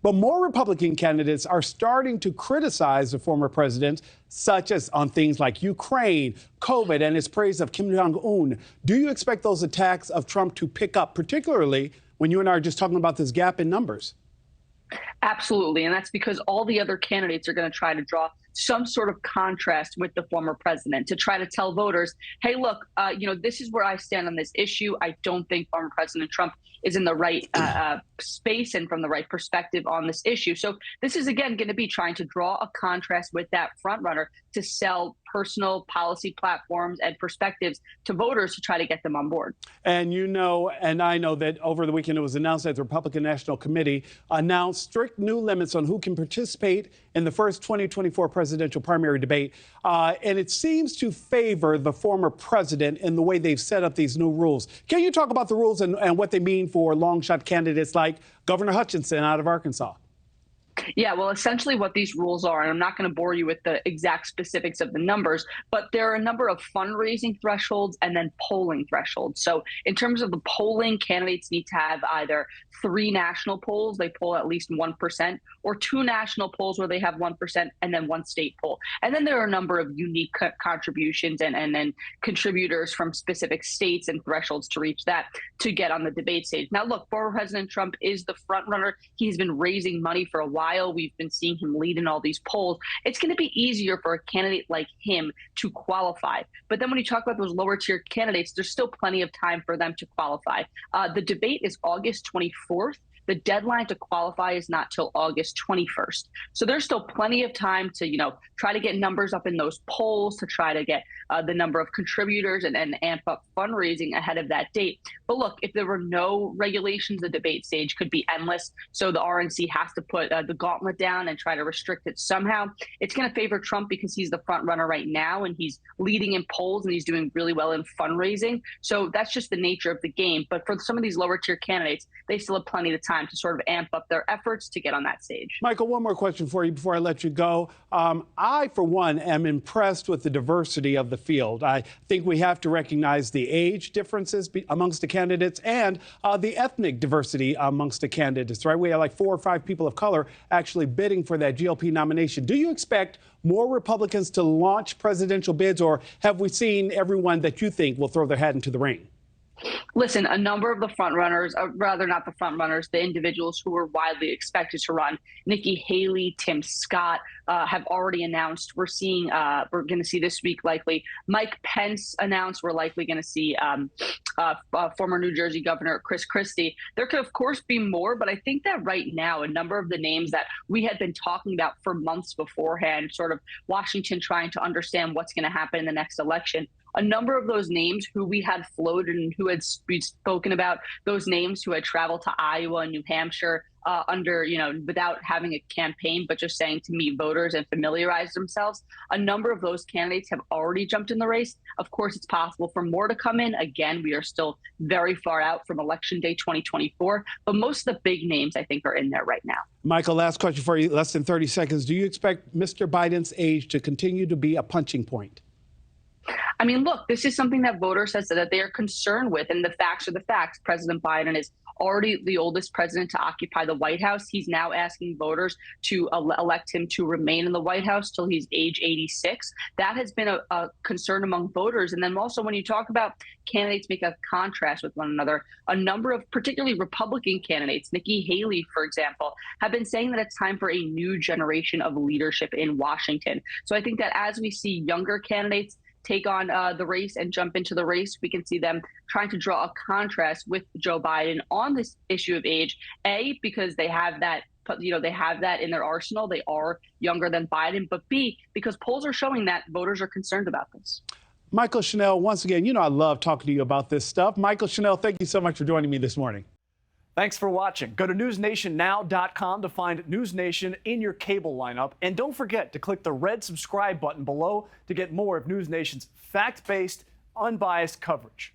But more Republican candidates are starting to criticize the former president, such as on things like Ukraine, COVID, and his praise of Kim Jong-un. Do you expect those attacks of Trump to pick up, particularly when you and I are just talking about this gap in numbers? Absolutely. And that's because all the other candidates are going to try to draw some sort of contrast with the former president to try to tell voters, hey, look, this is where I stand on this issue. I don't think former President Trump is in the right space and from the right perspective on this issue. So this is, again, going to be trying to draw a contrast with that front runner to sell personal policy platforms and perspectives to voters to try to get them on board. And you know, and I know that over the weekend it was announced that the Republican National Committee announced strict new limits on who can participate in the first 2024 presidential primary debate. And it seems to favor the former president in the way they've set up these new rules. Can you talk about the rules and what they mean for long shot candidates like Governor Hutchinson out of Arkansas? Yeah, well, essentially what these rules are, and I'm not going to bore you with the exact specifics of the numbers, but there are a number of fundraising thresholds and then polling thresholds. So in terms of the polling, candidates need to have either 3 national polls, they poll at least 1%, or 2 national polls where they have 1% and then 1 state poll. And then there are a number of unique contributions and then contributors from specific states and thresholds to reach that to get on the debate stage. Now, look, former President Trump is the front runner. He's been raising money for a while. We've been seeing him lead in all these polls. It's going to be easier for a candidate like him to qualify. But then when you talk about those lower tier candidates, there's still plenty of time for them to qualify. The debate is August 24th. The deadline to qualify is not till August 21st. So there's still plenty of time to, try to get numbers up in those polls, to try to get the number of contributors and amp up fundraising ahead of that date. But look, if there were no regulations, the debate stage could be endless. So the RNC has to put the gauntlet down and try to restrict it somehow. It's going to favor Trump because he's the front runner right now and he's leading in polls and he's doing really well in fundraising. So that's just the nature of the game. But for some of these lower tier candidates, they still have plenty of time to sort of amp up their efforts to get on that stage. Mychael, one more question for you before I let you go. I, for one, am impressed with the diversity of the field. I think we have to recognize the age differences amongst the candidates and the ethnic diversity amongst the candidates, right? We have like 4 or 5 people of color actually bidding for that GOP nomination. Do you expect more Republicans to launch presidential bids, or have we seen everyone that you think will throw their hat into the ring? Listen, a number of the front runners, rather not the front runners, the individuals who were widely expected to run, Nikki Haley, Tim Scott, have already announced. We're going to see this week likely Mike Pence announced. We're likely going to see former New Jersey Governor Chris Christie. There could, of course, be more, but I think that right now, a number of the names that we had been talking about for months beforehand, sort of Washington trying to understand what's going to happen in the next election, a number of those names who we had floated and who had spoken about, those names who had traveled to Iowa and New Hampshire without having a campaign, but just saying to meet voters and familiarize themselves. A number of those candidates have already jumped in the race. Of course, it's possible for more to come in. Again, we are still very far out from Election Day 2024, but most of the big names, I think, are in there right now. Mychael, last question for you, less than 30 seconds. Do you expect Mr. Biden's age to continue to be a punching point? I mean, look, this is something that voters have said that they are concerned with, and the facts are the facts. President Biden is already the oldest president to occupy the White House. He's now asking voters to elect him to remain in the White House till he's age 86. That has been a concern among voters. And then also when you talk about candidates make a contrast with one another, a number of particularly Republican candidates, Nikki Haley, for example, have been saying that it's time for a new generation of leadership in Washington. So I think that as we see younger candidates take on the race and jump into the race, we can see them trying to draw a contrast with Joe Biden on this issue of age, because they have that in their arsenal. They are younger than Biden, but B, because polls are showing that voters are concerned about this. Mychael Schnel, once again, I love talking to you about this stuff. Mychael Schnel, thank you so much for joining me this morning. Thanks for watching. Go to newsnationnow.com to find NewsNation in your cable lineup. And don't forget to click the red subscribe button below to get more of NewsNation's fact-based, unbiased coverage.